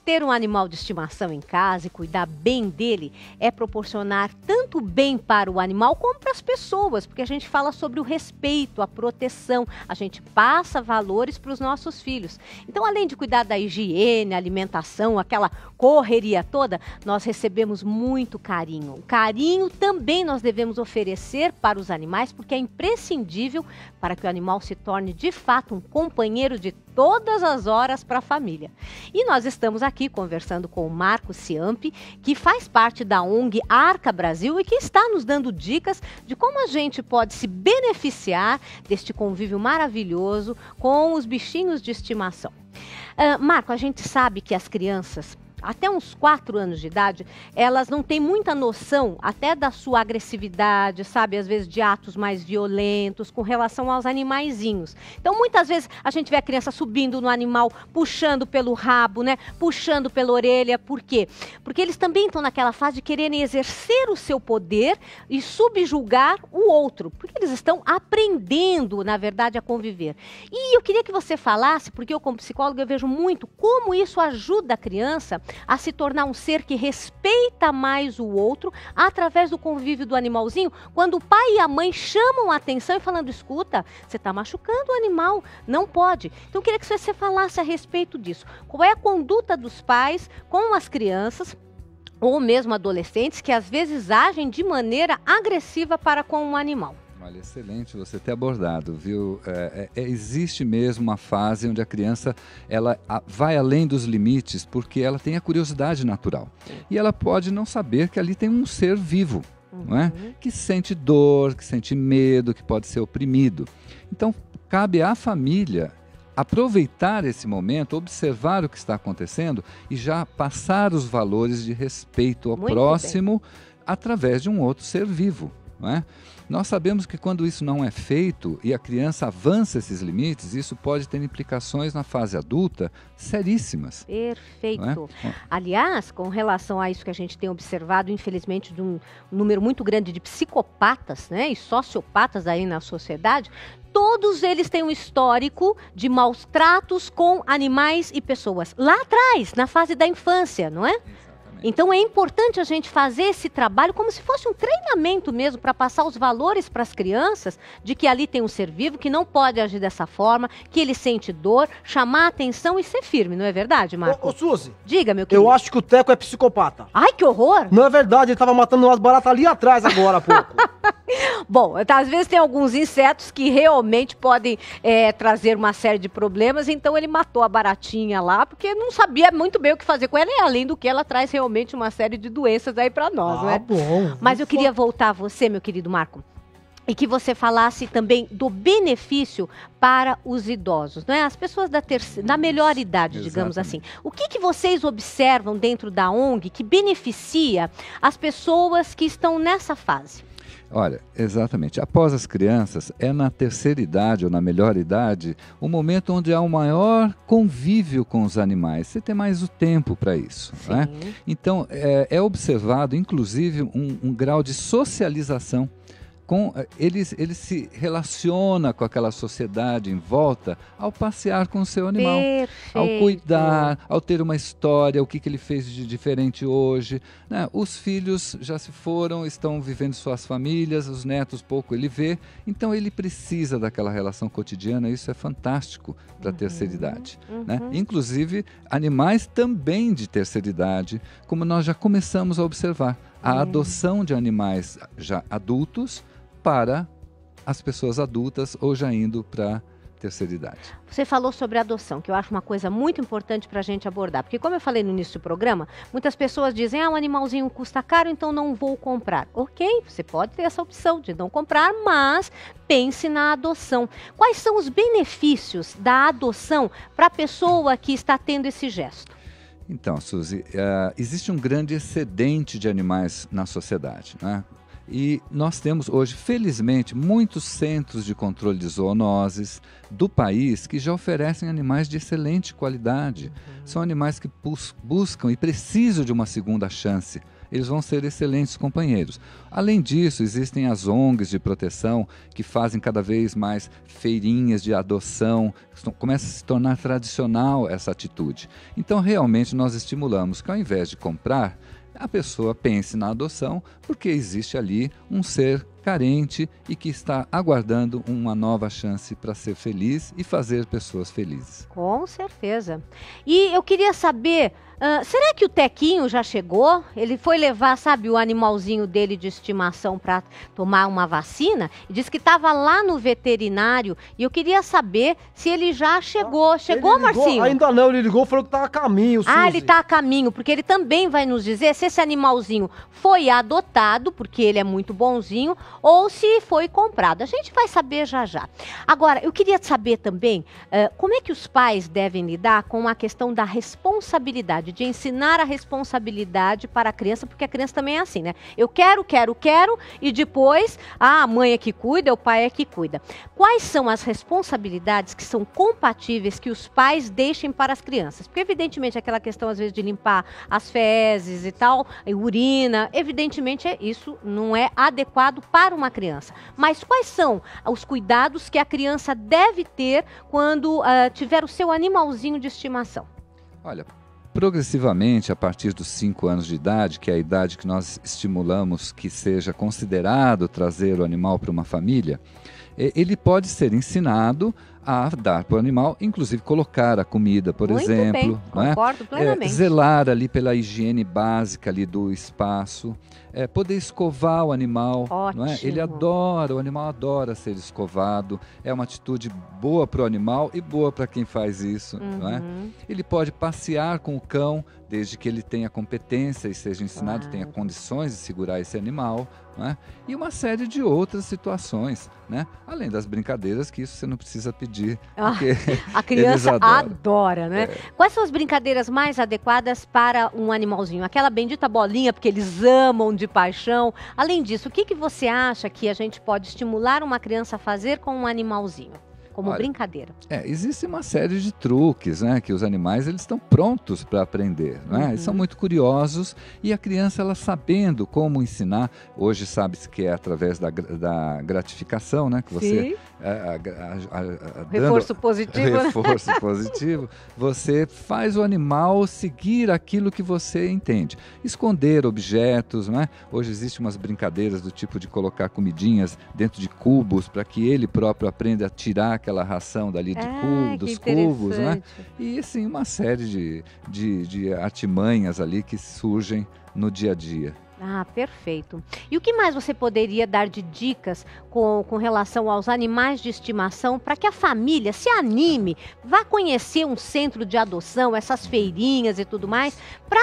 ter um animal de estimação em casa e cuidar bem dele é proporcionar tanto bem para o animal como para as pessoas, porque a gente fala sobre o respeito, a proteção, a gente passa valores para os nossos filhos. Então, além de cuidar da higiene, alimentação, aquela correria toda, nós recebemos muito carinho. O carinho também nós devemos oferecer para os animais, porque é imprescindível para que o animal se torne de fato um companheiro de todas as horas para a família. E nós estamos aqui conversando com o Marco Ciampi, que faz parte da ONG Arca Brasil e que está nos dando dicas de como a gente pode se beneficiar deste convívio maravilhoso com os bichinhos de estimação. Marco, a gente sabe que as crianças, até uns 4 anos de idade, elas não têm muita noção até da sua agressividade, sabe? Às vezes de atos mais violentos com relação aos animaizinhos. Então, muitas vezes a gente vê a criança subindo no animal, puxando pelo rabo, né? Puxando pela orelha. Por quê? Porque eles também estão naquela fase de quererem exercer o seu poder e subjugar o outro. Porque eles estão aprendendo, na verdade, a conviver. E eu queria que você falasse, porque eu como psicóloga eu vejo muito como isso ajuda a criança a se tornar um ser que respeita mais o outro através do convívio do animalzinho, quando o pai e a mãe chamam a atenção e falando, escuta, você está machucando o animal, não pode. Então eu queria que você falasse a respeito disso. Qual é a conduta dos pais com as crianças, ou mesmo adolescentes, que às vezes agem de maneira agressiva para com o animal? Olha, excelente você ter abordado, viu? Existe mesmo uma fase onde a criança ela vai além dos limites porque ela tem a curiosidade natural. E ela pode não saber que ali tem um ser vivo, não é? Que sente dor, que sente medo, que pode ser oprimido. Então, cabe à família aproveitar esse momento, observar o que está acontecendo e já passar os valores de respeito ao próximo através de um outro ser vivo. Não é? Nós sabemos que quando isso não é feito e a criança avança esses limites, isso pode ter implicações na fase adulta seríssimas. Perfeito. Aliás, com relação a isso que a gente tem observado, infelizmente, de um número muito grande de psicopatas, né, e sociopatas aí na sociedade, todos eles têm um histórico de maus tratos com animais e pessoas. Lá atrás, na fase da infância, não é? Então é importante a gente fazer esse trabalho como se fosse um treinamento mesmo para passar os valores para as crianças de que ali tem um ser vivo que não pode agir dessa forma, que ele sente dor, chamar a atenção e ser firme, não é verdade, Marco? Ô, Suzy. Diga, meu querido. Eu acho que o Teco é psicopata. Ai, que horror! Não é verdade, ele tava matando umas baratas ali atrás agora há pouco. Bom, às vezes tem alguns insetos que realmente podem trazer uma série de problemas, então ele matou a baratinha lá, porque não sabia muito bem o que fazer com ela, e além do que ela traz realmente uma série de doenças aí para nós, né? Bom. Mas eu queria voltar a você, meu querido Marco, e que você falasse também do benefício para os idosos, não é? As pessoas da melhor idade, digamos assim. O que vocês observam dentro da ONG que beneficia as pessoas que estão nessa fase? Olha, exatamente. Após as crianças, é na terceira idade ou na melhor idade o momento onde há o maior convívio com os animais. Você tem mais o tempo para isso. Né? Então, é observado, inclusive, um grau de socialização. Ele se relaciona com aquela sociedade em volta ao passear com o seu animal, ao cuidar, ao ter uma história, o que ele fez de diferente hoje. Né? Os filhos já se foram, estão vivendo suas famílias, os netos pouco ele vê, então ele precisa daquela relação cotidiana, isso é fantástico para a terceira idade. Né? Inclusive, animais também de terceira idade, como nós já começamos a observar, a adoção de animais já adultos para as pessoas adultas ou já indo para a terceira idade. Você falou sobre adoção, que eu acho uma coisa muito importante para a gente abordar, porque como eu falei no início do programa, muitas pessoas dizem, um animalzinho custa caro, então não vou comprar. Ok, você pode ter essa opção de não comprar, mas pense na adoção. Quais são os benefícios da adoção para a pessoa que está tendo esse gesto? Então, Suzy, existe um grande excedente de animais na sociedade, né? E nós temos hoje, felizmente, muitos centros de controle de zoonoses do país que já oferecem animais de excelente qualidade. São animais que buscam e precisam de uma segunda chance. eles vão ser excelentes companheiros. Além disso, existem as ONGs de proteção que fazem cada vez mais feirinhas de adoção, começa a se tornar tradicional essa atitude. Então, realmente, nós estimulamos que ao invés de comprar, a pessoa pense na adoção, porque existe ali um ser carente e que está aguardando uma nova chance para ser feliz e fazer pessoas felizes. Com certeza. E eu queria saber, será que o Tequinho já chegou? Ele foi levar, sabe, o animalzinho dele de estimação para tomar uma vacina? E disse que estava lá no veterinário e eu queria saber se ele já chegou. Chegou, Marcinho? Ainda não, ele ligou e falou que tá a caminho, Suzy. Ah, ele está a caminho, porque ele também vai nos dizer se esse animalzinho foi adotado, porque ele é muito bonzinho, ou se foi comprado. A gente vai saber já já. Agora, eu queria saber também como é que os pais devem lidar com a questão da responsabilidade, de ensinar a responsabilidade para a criança, porque a criança também é assim, né? Eu quero, e depois a mãe é que cuida, o pai é que cuida. Quais são as responsabilidades que são compatíveis que os pais deixem para as crianças? Porque, evidentemente, aquela questão, às vezes, de limpar as fezes e tal, e urina, evidentemente, isso não é adequado para uma criança. Mas quais são os cuidados que a criança deve ter quando tiver o seu animalzinho de estimação? Olha, progressivamente, a partir dos 5 anos de idade, que é a idade que nós estimulamos que seja considerado trazer o animal para uma família, ele pode ser ensinado a dar para o animal, inclusive colocar a comida, por Muito exemplo. bem, concordo plenamente. Zelar ali pela higiene básica ali do espaço, poder escovar o animal. Não é? Ele adora, o animal adora ser escovado, é uma atitude boa para o animal e boa para quem faz isso. Não é? Ele pode passear com o cão, desde que ele tenha competência e seja ensinado, tenha condições de segurar esse animal. Não é? E uma série de outras situações, né? Além das brincadeiras, que isso você não precisa pedir, porque a criança adora, né? Quais são as brincadeiras mais adequadas para um animalzinho? Aquela bendita bolinha, porque eles amam de paixão. Além disso, o que você acha que a gente pode estimular uma criança a fazer com um animalzinho? Como brincadeira. Existe uma série de truques, né, que os animais eles estão prontos para aprender, né? Eles são muito curiosos e a criança, ela sabendo como ensinar, hoje sabe-se que é através da gratificação, né, que você reforço positivo, reforço positivo, você faz o animal seguir aquilo que você entende. Esconder objetos, né? Hoje existem umas brincadeiras do tipo de colocar comidinhas dentro de cubos para que ele próprio aprenda a tirar aquela ração dali dos cubos, né? E assim, uma série de artimanhas ali que surgem no dia a dia. Ah, perfeito. E o que mais você poderia dar de dicas com relação aos animais de estimação para que a família se anime, vá conhecer um centro de adoção, essas feirinhas e tudo mais, para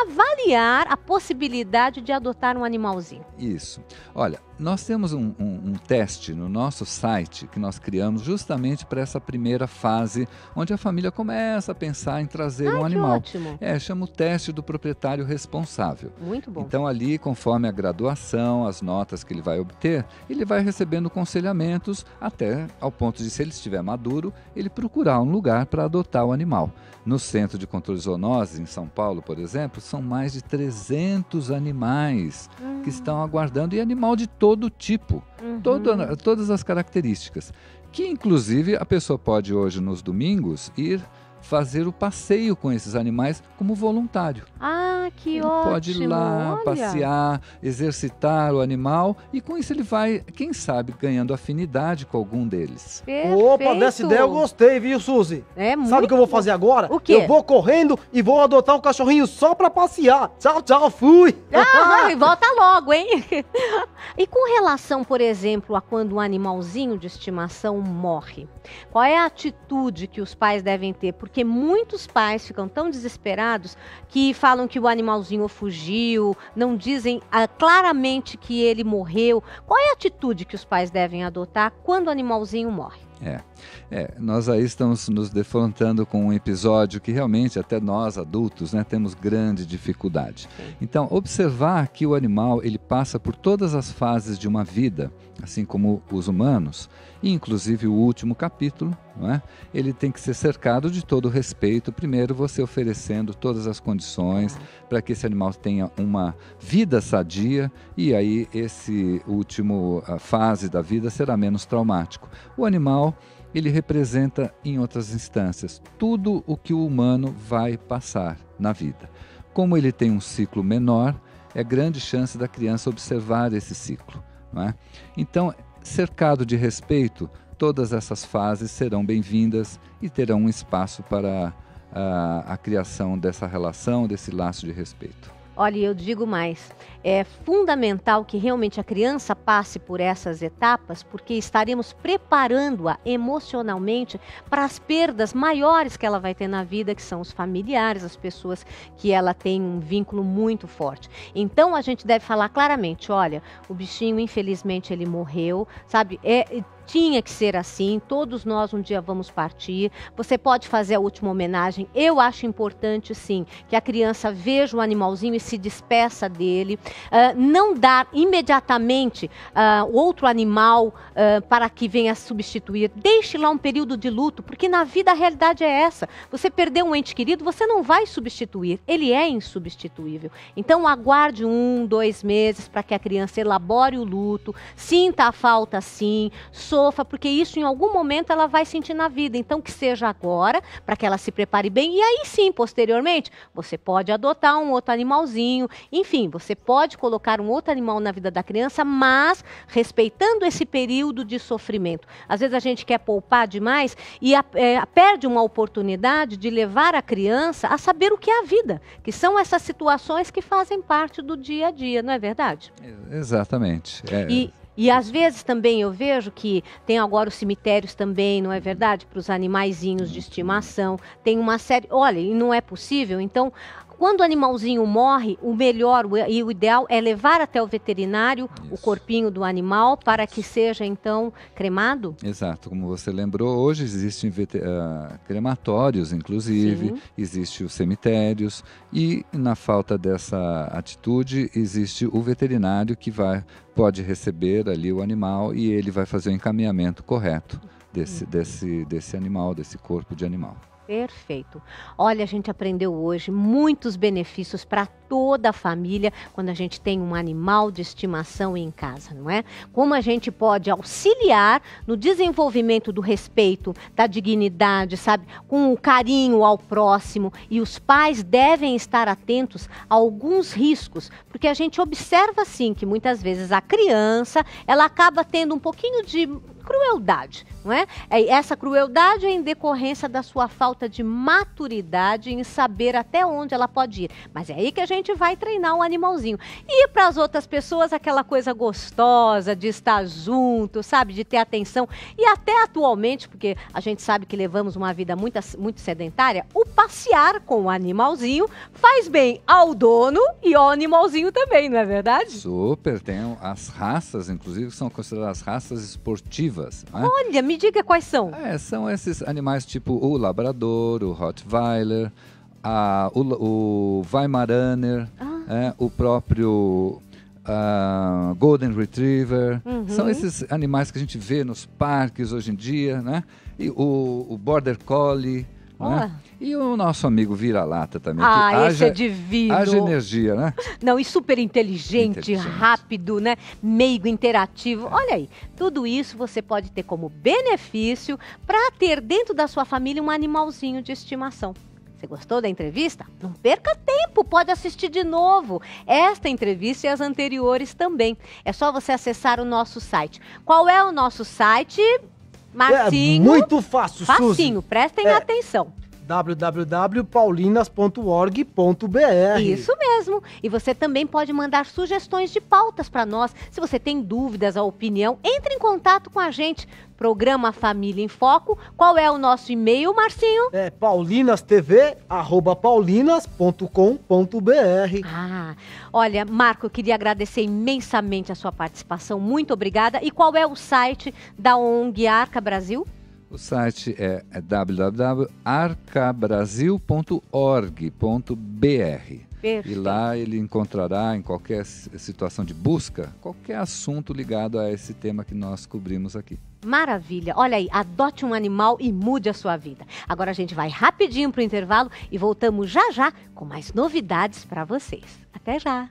avaliar a possibilidade de adotar um animalzinho? Isso. Olha, nós temos um teste no nosso site que nós criamos justamente para essa primeira fase, onde a família começa a pensar em trazer um animal. Ótimo. Chama o teste do proprietário responsável. Muito bom. Então ali, conforme a graduação, as notas que ele vai obter, ele vai recebendo aconselhamentos até ao ponto de, se ele estiver maduro, ele procurar um lugar para adotar o animal. No Centro de Controle de Zoonoses, em São Paulo, por exemplo, são mais de 300 animais que estão aguardando, e animal de todo tipo, todas as características, que inclusive a pessoa pode hoje, nos domingos, ir fazer o passeio com esses animais como voluntário. Ah, que ele ótimo! Pode ir lá, passear, exercitar o animal, e com isso ele vai, quem sabe, ganhando afinidade com algum deles. Perfeito. Opa, dessa ideia eu gostei, viu, Suzy? Sabe o que eu vou fazer agora? O quê? Eu vou correndo e vou adotar um cachorrinho só pra passear. Tchau, tchau, fui! Volta logo, hein? E com relação, por exemplo, a quando um animalzinho de estimação morre, qual é a atitude que os pais devem ter? Porque muitos pais ficam tão desesperados que falam que o animalzinho fugiu, não dizem claramente que ele morreu. Qual é a atitude que os pais devem adotar quando o animalzinho morre? Nós aí estamos nos defrontando com um episódio que realmente até nós adultos, né, temos grande dificuldade. Então, observar que o animal ele passa por todas as fases de uma vida, assim como os humanos, e inclusive o último capítulo não é? Ele tem que ser cercado de todo o respeito. Primeiro, você oferecendo todas as condições para que esse animal tenha uma vida sadia, e aí esse último fase da vida será menos traumático. O animal, ele representa, em outras instâncias, tudo o que o humano vai passar na vida. Como ele tem um ciclo menor, é grande chance da criança observar esse ciclo, não é? Então, cercado de respeito, todas essas fases serão bem-vindas e terão um espaço para a criação dessa relação, desse laço de respeito. Olha, eu digo mais, é fundamental que realmente a criança passe por essas etapas, porque estaremos preparando-a emocionalmente para as perdas maiores que ela vai ter na vida, que são os familiares, as pessoas que ela tem um vínculo muito forte. Então a gente deve falar claramente, olha, o bichinho infelizmente ele morreu, sabe, tinha que ser assim, todos nós um dia vamos partir, você pode fazer a última homenagem. Eu acho importante sim, que a criança veja o animalzinho e se despeça dele, não dar imediatamente outro animal para que venha substituir, deixe lá um período de luto, porque na vida a realidade é essa, você perdeu um ente querido, você não vai substituir, ele é insubstituível. Então aguarde 1, 2 meses para que a criança elabore o luto, sinta a falta sim, sofra, porque isso em algum momento ela vai sentir na vida. Então que seja agora, para que ela se prepare bem, e aí sim, posteriormente, você pode adotar um outro animalzinho, enfim, você pode colocar um outro animal na vida da criança, mas respeitando esse período de sofrimento. Às vezes a gente quer poupar demais e perde uma oportunidade de levar a criança a saber o que é a vida, que são essas situações que fazem parte do dia a dia, não é verdade? Exatamente. E às vezes também eu vejo que tem agora os cemitérios também, não é verdade? Para os animaizinhos de estimação. Tem uma série... Olha, e não é possível, então... Quando o animalzinho morre, o melhor e o ideal é levar até o veterinário o corpinho do animal para que seja, então, cremado? Exato. Como você lembrou, hoje existem crematórios, inclusive, existem os cemitérios, e na falta dessa atitude, existe o veterinário que pode receber ali o animal e ele vai fazer o encaminhamento correto desse animal, desse corpo de animal. Perfeito. Olha, a gente aprendeu hoje muitos benefícios para toda a família quando a gente tem um animal de estimação em casa, não é? Como a gente pode auxiliar no desenvolvimento do respeito, da dignidade, sabe? Com o carinho ao próximo, e os pais devem estar atentos a alguns riscos, porque a gente observa sim que muitas vezes a criança, ela acaba tendo um pouquinho de crueldade, não é? Essa crueldade é em decorrência da sua falta de maturidade em saber até onde ela pode ir. Mas é aí que a gente vai treinar o animalzinho. E para as outras pessoas, aquela coisa gostosa de estar junto, sabe? De ter atenção. E até atualmente, porque a gente sabe que levamos uma vida muito sedentária, o passear com o animalzinho faz bem ao dono e ao animalzinho também, não é verdade? Super. Tem as raças, inclusive, que são consideradas raças esportivas. Né? Olha, me diga quais são. São esses animais tipo o labrador, o rottweiler, o weimaraner, o próprio golden retriever. São esses animais que a gente vê nos parques hoje em dia, né? E o border collie. Né? E o nosso amigo vira-lata também. Esse é divino. Haja energia, né? Não, e super inteligente, rápido, né? Meigo, interativo. Olha aí, tudo isso você pode ter como benefício para ter dentro da sua família um animalzinho de estimação. Você gostou da entrevista? Não perca tempo, pode assistir de novo esta entrevista e as anteriores também. É só você acessar o nosso site. Qual é o nosso site, Marcinho? É muito fácil, Facinho, prestem atenção. www.paulinas.org.br. Isso mesmo. E você também pode mandar sugestões de pautas para nós. Se você tem dúvidas ou opinião, entre em contato com a gente. Programa Família em Foco. Qual é o nosso e-mail, Marcinho? paulinastv@paulinas.com.br. Olha, Marco, eu queria agradecer imensamente a sua participação. Muito obrigada. E qual é o site da ONG Arca Brasil? O site é www.arcabrasil.org.br. E lá ele encontrará, em qualquer situação de busca, qualquer assunto ligado a esse tema que nós cobrimos aqui. Maravilha. Olha aí, adote um animal e mude a sua vida. Agora a gente vai rapidinho para o intervalo e voltamos já já com mais novidades para vocês. Até já!